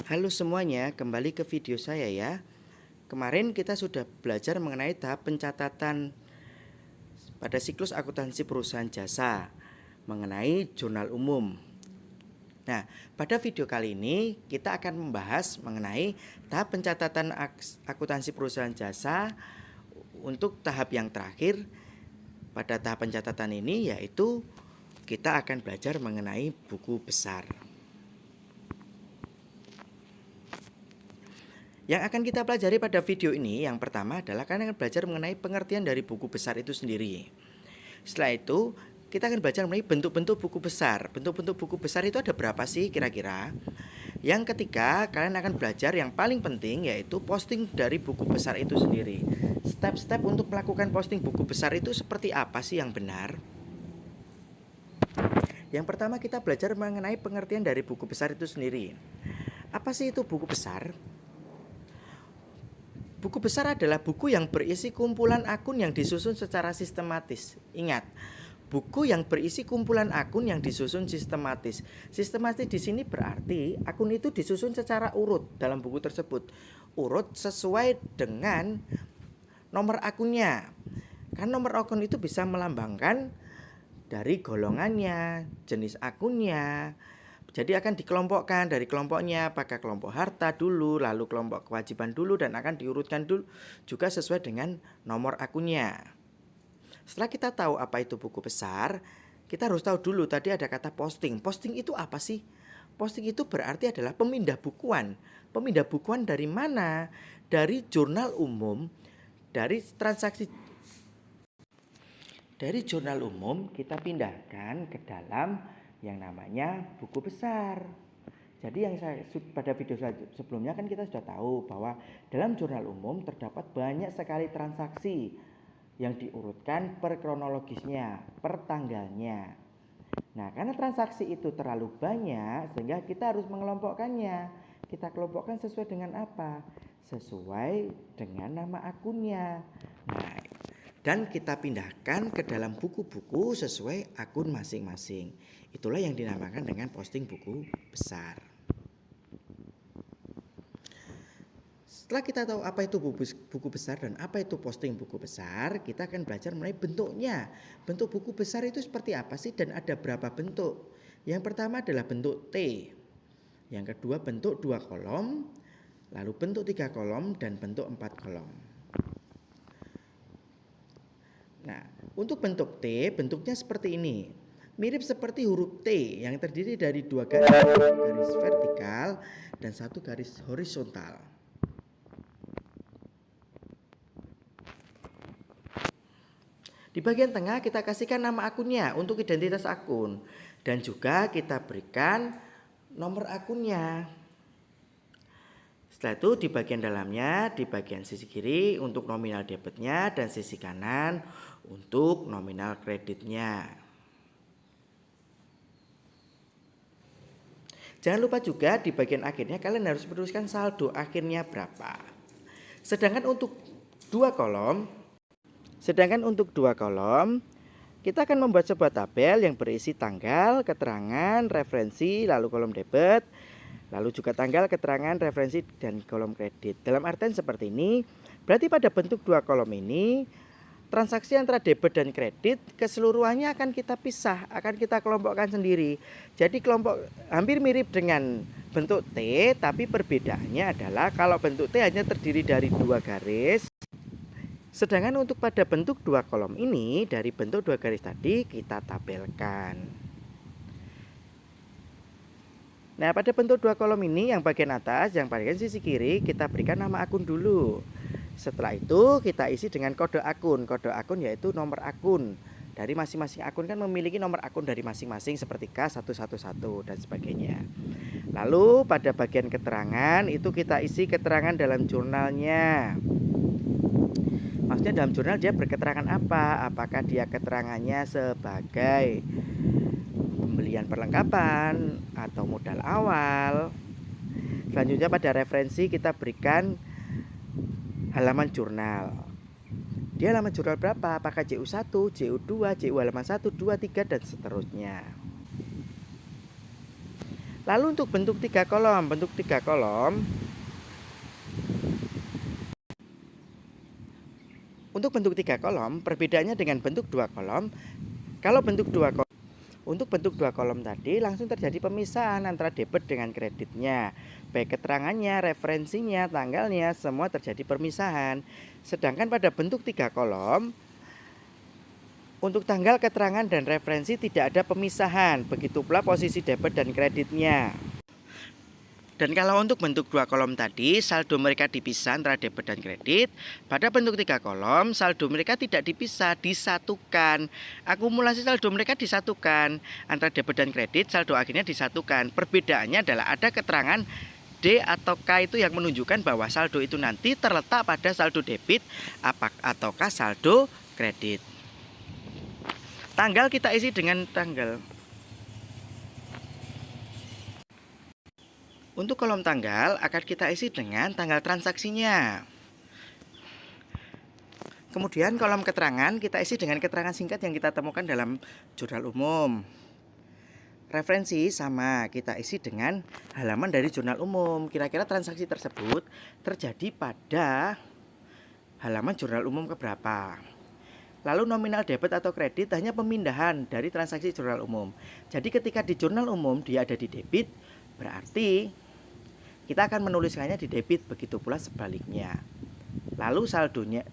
Halo semuanya, kembali ke video saya ya. Kemarin kita sudah belajar mengenai tahap pencatatan pada siklus akuntansi perusahaan jasa mengenai jurnal umum. Nah, pada video kali ini kita akan membahas mengenai tahap pencatatan akuntansi perusahaan jasa untuk tahap yang terakhir. Pada tahap pencatatan ini yaitu kita akan belajar mengenai buku besar. Yang akan kita pelajari pada video ini yang pertama adalah kalian akan belajar mengenai pengertian dari buku besar itu sendiri. Setelah itu kita akan belajar mengenai bentuk-bentuk buku besar. Bentuk-bentuk buku besar itu ada berapa sih kira-kira? Yang ketiga kalian akan belajar yang paling penting yaitu posting dari buku besar itu sendiri. Step-step untuk melakukan posting buku besar itu seperti apa sih yang benar? Yang pertama kita belajar mengenai pengertian dari buku besar itu sendiri. Apa sih itu buku besar? Buku besar adalah buku yang berisi kumpulan akun yang disusun secara sistematis. Ingat, buku yang berisi kumpulan akun yang disusun sistematis. Sistematis di sini berarti akun itu disusun secara urut dalam buku tersebut. Urut sesuai dengan nomor akunnya. Kan nomor akun itu bisa melambangkan dari golongannya, jenis akunnya. Jadi akan dikelompokkan dari kelompoknya, apakah kelompok harta dulu, lalu kelompok kewajiban dulu, dan akan diurutkan dulu juga sesuai dengan nomor akunnya. Setelah kita tahu apa itu buku besar, kita harus tahu dulu tadi ada kata posting. Posting itu apa sih? Posting itu berarti adalah pemindah bukuan. Pemindah bukuan dari mana? Dari jurnal umum, dari transaksi. Dari jurnal umum kita pindahkan ke dalam yang namanya buku besar. Jadi yang saya pada video sebelumnya kan kita sudah tahu bahwa dalam jurnal umum terdapat banyak sekali transaksi yang diurutkan per kronologisnya, per tanggalnya. Nah, karena transaksi itu terlalu banyak sehingga kita harus mengelompokkannya. Kita kelompokkan sesuai dengan apa? Sesuai dengan nama akunnya. Nah, dan kita pindahkan ke dalam buku-buku sesuai akun masing-masing. Itulah yang dinamakan dengan posting buku besar. Setelah kita tahu apa itu buku besar dan apa itu posting buku besar, kita akan belajar mengenai bentuknya. Bentuk buku besar itu seperti apa sih dan ada berapa bentuk? Yang pertama adalah bentuk T. Yang kedua bentuk 2 kolom, lalu bentuk 3 kolom dan bentuk 4 kolom. Nah, untuk bentuk T, bentuknya seperti ini. Mirip seperti huruf T yang terdiri dari 2 garis vertikal dan 1 garis horizontal. Di bagian tengah kita kasihkan nama akunnya untuk identitas akun. Dan juga kita berikan nomor akunnya. Setelah itu di bagian dalamnya, di bagian sisi kiri untuk nominal debitnya dan sisi kanan untuk nominal kreditnya. Jangan lupa juga di bagian akhirnya kalian harus menuliskan saldo akhirnya berapa. Sedangkan untuk dua kolom kita akan membuat sebuah tabel yang berisi tanggal, keterangan, referensi, lalu kolom debit, lalu juga tanggal, keterangan, referensi, dan kolom kredit. Dalam artian seperti ini, berarti pada bentuk 2 kolom ini, transaksi antara debit dan kredit keseluruhannya akan kita pisah, akan kita kelompokkan sendiri. Jadi kelompok hampir mirip dengan bentuk T, tapi perbedaannya adalah kalau bentuk T hanya terdiri dari 2 garis. Sedangkan untuk pada bentuk 2 kolom ini, dari bentuk 2 garis tadi kita tabelkan. Nah, pada bentuk 2 kolom ini yang bagian atas, yang bagian sisi kiri kita berikan nama akun dulu. Setelah itu kita isi dengan kode akun. Kode akun yaitu nomor akun. Dari masing-masing akun kan memiliki nomor akun dari masing-masing seperti K111 dan sebagainya. Lalu pada bagian keterangan itu kita isi keterangan dalam jurnalnya. Maksudnya dalam jurnal dia berketerangan apa? Apakah dia keterangannya sebagai pembelian perlengkapan atau modal awal. Selanjutnya pada referensi kita berikan halaman jurnal. Di halaman jurnal berapa? Apakah JU1, JU2, JU halaman 1, 2, 3 dan seterusnya. Lalu untuk bentuk 3 kolom, untuk bentuk 3 kolom perbedaannya dengan bentuk 2 kolom. Kalau bentuk 2 kolom, untuk bentuk 2 kolom tadi langsung terjadi pemisahan antara debit dengan kreditnya. Baik keterangannya, referensinya, tanggalnya, semua terjadi permisahan. Sedangkan pada bentuk 3 kolom, untuk tanggal, keterangan, dan referensi tidak ada pemisahan. Begitu pula posisi debit dan kreditnya. Dan kalau untuk bentuk 2 kolom tadi, saldo mereka dipisah antara debit dan kredit. Pada bentuk 3 kolom, saldo mereka tidak dipisah, disatukan. Akumulasi saldo mereka disatukan. Antara debit dan kredit, saldo akhirnya disatukan. Perbedaannya adalah ada keterangan D atau K itu yang menunjukkan bahwa saldo itu nanti terletak pada saldo debit ataukah saldo kredit. Tanggal kita isi dengan tanggal. Untuk kolom tanggal akan kita isi dengan tanggal transaksinya. Kemudian kolom keterangan kita isi dengan keterangan singkat yang kita temukan dalam jurnal umum. Referensi sama, kita isi dengan halaman dari jurnal umum. Kira-kira transaksi tersebut terjadi pada halaman jurnal umum keberapa. Lalu nominal debit atau kredit hanya pemindahan dari transaksi jurnal umum. Jadi ketika di jurnal umum dia ada di debit, berarti kita akan menuliskannya di debit, begitu pula sebaliknya. Lalu saldonya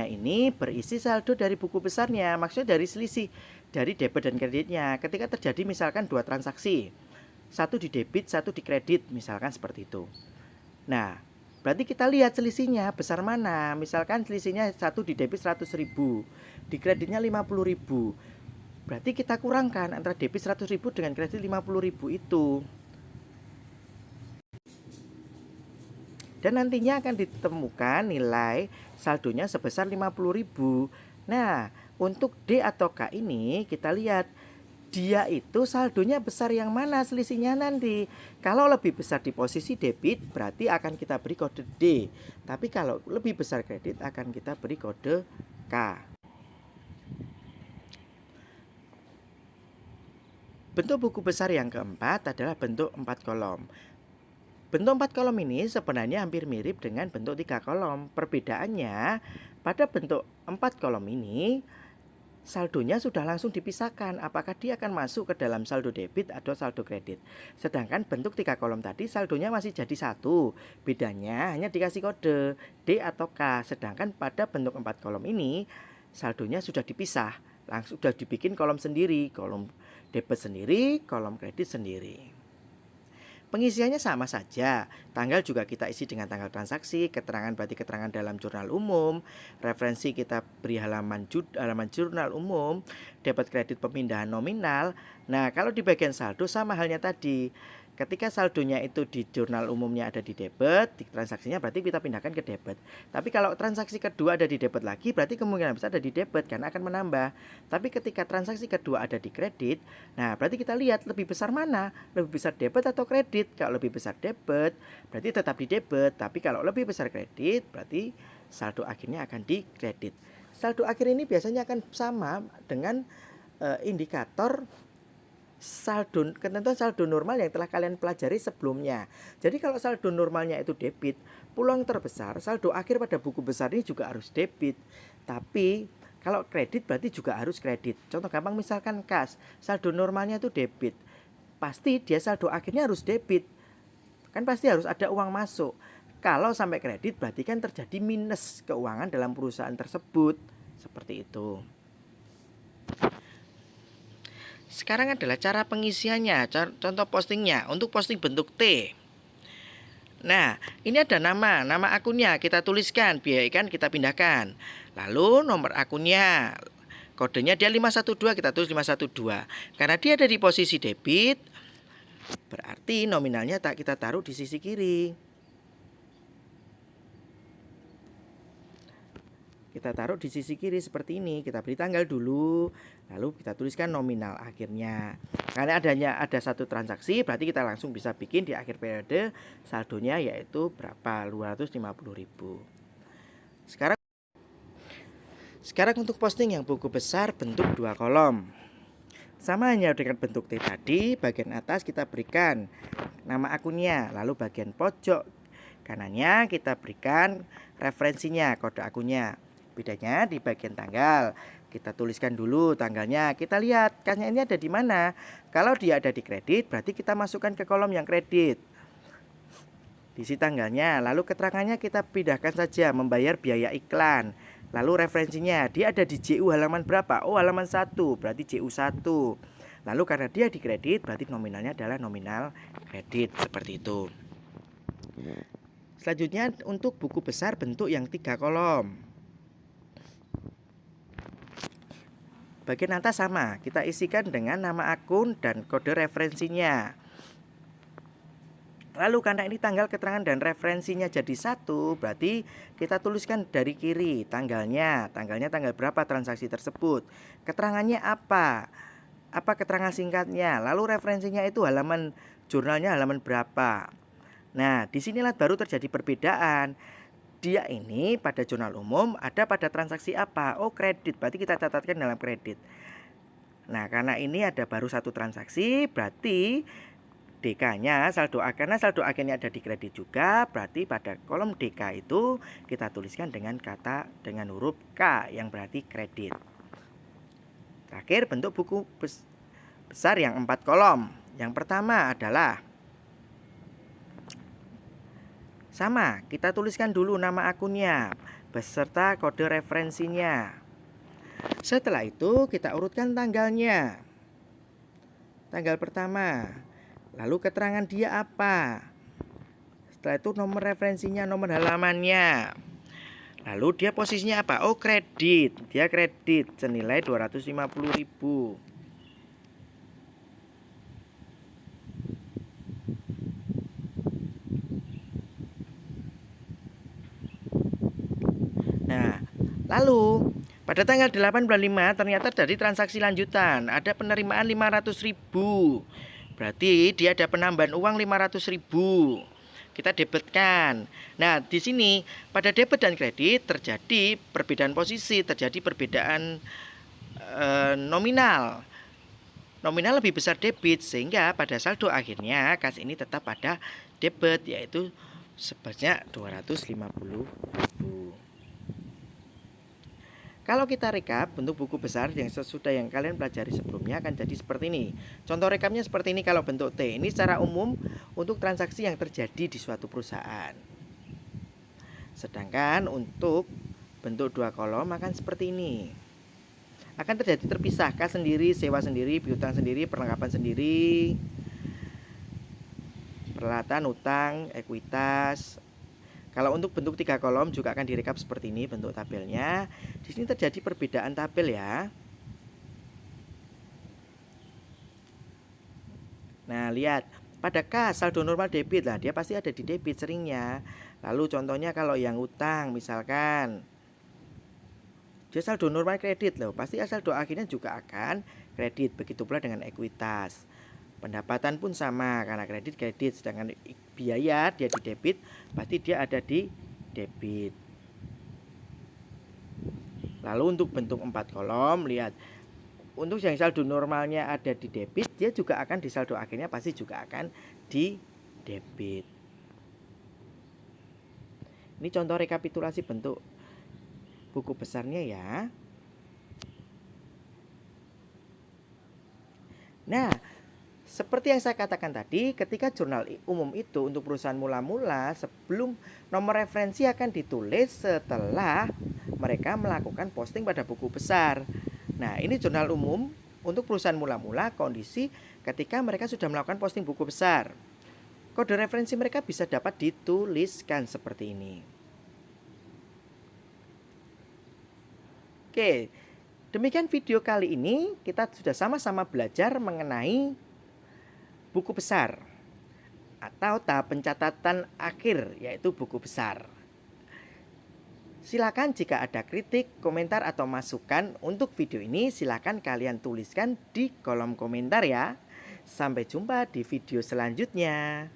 ini berisi saldo dari buku besarnya, maksudnya dari selisih dari debit dan kreditnya. Ketika terjadi misalkan 2 transaksi, satu di debit, satu di kredit, misalkan seperti itu. Nah, berarti kita lihat selisihnya besar mana. Misalkan selisihnya satu di debit 100.000, di kreditnya 50.000. Berarti kita kurangkan antara debit 100.000 dengan kredit 50.000 itu. Dan nantinya akan ditemukan nilai saldonya sebesar 50.000. Nah, untuk D atau K ini kita lihat dia itu saldonya besar yang mana selisihnya nanti. Kalau lebih besar di posisi debit berarti akan kita beri kode D. Tapi kalau lebih besar kredit akan kita beri kode K. Bentuk buku besar yang keempat adalah bentuk 4 kolom. Bentuk 4 kolom ini sebenarnya hampir mirip dengan bentuk 3 kolom. Perbedaannya pada bentuk 4 kolom ini saldonya sudah langsung dipisahkan. Apakah dia akan masuk ke dalam saldo debit atau saldo kredit. Sedangkan bentuk 3 kolom tadi saldonya masih jadi satu. Bedanya hanya dikasih kode D atau K. Sedangkan pada bentuk 4 kolom ini saldonya sudah dipisah. Langsung sudah dibikin kolom sendiri. Kolom debit sendiri, kolom kredit sendiri. Pengisiannya sama saja, tanggal juga kita isi dengan tanggal transaksi, keterangan berarti keterangan dalam jurnal umum, referensi kita beri halaman jurnal umum, debit kredit pemindahan nominal. Nah, kalau di bagian saldo sama halnya tadi. Ketika saldonya itu di jurnal umumnya ada di debit, di transaksinya berarti kita pindahkan ke debit. Tapi kalau transaksi kedua ada di debit lagi, berarti kemungkinan besar ada di debit karena akan menambah. Tapi ketika transaksi kedua ada di kredit, nah berarti kita lihat lebih besar mana? Lebih besar debit atau kredit? Kalau lebih besar debit, berarti tetap di debit. Tapi kalau lebih besar kredit, berarti saldo akhirnya akan di kredit. Saldo akhir ini biasanya akan sama dengan indikator ketentuan saldo normal yang telah kalian pelajari sebelumnya. Jadi kalau saldo normalnya itu debit, peluang terbesar saldo akhir pada buku besar ini juga harus debit. Tapi kalau kredit berarti juga harus kredit. Contoh gampang misalkan kas, saldo normalnya itu debit. Pasti dia saldo akhirnya harus debit. Kan pasti harus ada uang masuk. Kalau sampai kredit berarti kan terjadi minus keuangan dalam perusahaan tersebut. Seperti itu. Sekarang adalah cara pengisiannya, contoh postingnya. Untuk posting bentuk T. Nah, ini ada nama akunnya kita tuliskan, biaya ikan kita pindahkan. Lalu nomor akunnya, kodenya dia 512, kita tulis 512. Karena dia ada di posisi debit, berarti nominalnya kita taruh di sisi kiri. Kita taruh di sisi kiri seperti ini. Kita beri tanggal dulu, lalu kita tuliskan nominal akhirnya. Karena ada satu transaksi, berarti kita langsung bisa bikin di akhir periode saldonya yaitu berapa? 250.000. Sekarang untuk posting yang buku besar bentuk 2 kolom. Sama hanya dengan bentuk T tadi, bagian atas kita berikan nama akunnya, lalu bagian pojok kanannya kita berikan referensinya, kode akunnya. Bedanya di bagian tanggal, kita tuliskan dulu tanggalnya. Kita lihat kasnya ini ada di mana. Kalau dia ada di kredit, berarti kita masukkan ke kolom yang kredit. Diisi tanggalnya, lalu keterangannya kita pindahkan saja, membayar biaya iklan. Lalu referensinya, dia ada di JU halaman berapa? Oh, halaman 1, berarti JU 1. Lalu karena dia di kredit, berarti nominalnya adalah nominal kredit, seperti itu. Selanjutnya untuk buku besar bentuk yang 3 kolom. Bagian atas sama, kita isikan dengan nama akun dan kode referensinya. Lalu karena ini tanggal, keterangan, dan referensinya jadi 1, berarti kita tuliskan dari kiri tanggalnya tanggal berapa transaksi tersebut, keterangannya apa keterangan singkatnya, lalu referensinya itu halaman jurnalnya halaman berapa. Nah, disinilah baru terjadi perbedaan. Dia ini pada jurnal umum ada pada transaksi apa? Oh, kredit, berarti kita catatkan dalam kredit. Nah, karena ini ada baru 1 transaksi, berarti DK-nya saldo karena saldo akhirnya ada di kredit juga, berarti pada kolom DK itu kita tuliskan dengan huruf K yang berarti kredit. Terakhir bentuk buku besar yang 4 kolom. Yang pertama adalah sama, kita tuliskan dulu nama akunnya beserta kode referensinya. Setelah itu kita urutkan tanggalnya. Tanggal pertama, lalu keterangan dia apa. Setelah itu nomor referensinya, nomor halamannya. Lalu dia posisinya apa? Oh, kredit. Dia kredit senilai 250.000. Nah, lalu pada tanggal 8 bulan 5 ternyata dari transaksi lanjutan ada penerimaan 500.000. Berarti dia ada penambahan uang 500.000. Kita debitkan. Nah, di sini pada debit dan kredit terjadi perbedaan posisi, terjadi perbedaan nominal. Nominal lebih besar debit, sehingga pada saldo akhirnya kas ini tetap pada debit, yaitu sebanyak 250.000. Kalau kita rekap bentuk buku besar yang sesudah yang kalian pelajari sebelumnya akan jadi seperti ini. Contoh rekapnya seperti ini kalau bentuk T. Ini secara umum untuk transaksi yang terjadi di suatu perusahaan. Sedangkan untuk bentuk 2 kolom akan seperti ini. Akan terjadi terpisah, kas sendiri, sewa sendiri, piutang sendiri, perlengkapan sendiri, peralatan, utang, ekuitas. Kalau untuk bentuk 3 kolom juga akan direkap seperti ini bentuk tabelnya. Di sini terjadi perbedaan tabel ya. Nah, lihat pada kas saldo normal debit lah, dia pasti ada di debit seringnya. Lalu contohnya kalau yang utang misalkan dia saldo normal kredit loh, pasti saldo akhirnya juga akan kredit. Begitu pula dengan ekuitas. Pendapatan pun sama, karena kredit, sedangkan biaya dia di debit, pasti dia ada di debit. Lalu untuk bentuk 4 kolom, lihat untuk yang saldo normalnya ada di debit, dia juga akan di saldo akhirnya pasti juga akan di debit. Ini contoh rekapitulasi bentuk buku besarnya ya. Nah, seperti yang saya katakan tadi, ketika jurnal umum itu untuk perusahaan mula-mula, sebelum nomor referensi akan ditulis setelah mereka melakukan posting pada buku besar. Nah, ini jurnal umum untuk perusahaan mula-mula kondisi ketika mereka sudah melakukan posting buku besar. Kode referensi mereka bisa dapat dituliskan seperti ini. Oke, demikian video kali ini. Kita sudah sama-sama belajar mengenai buku besar atau tahap pencatatan akhir, yaitu buku besar. Silakan jika ada kritik, komentar atau masukan untuk video ini, silakan kalian tuliskan di kolom komentar ya. Sampai jumpa di video selanjutnya.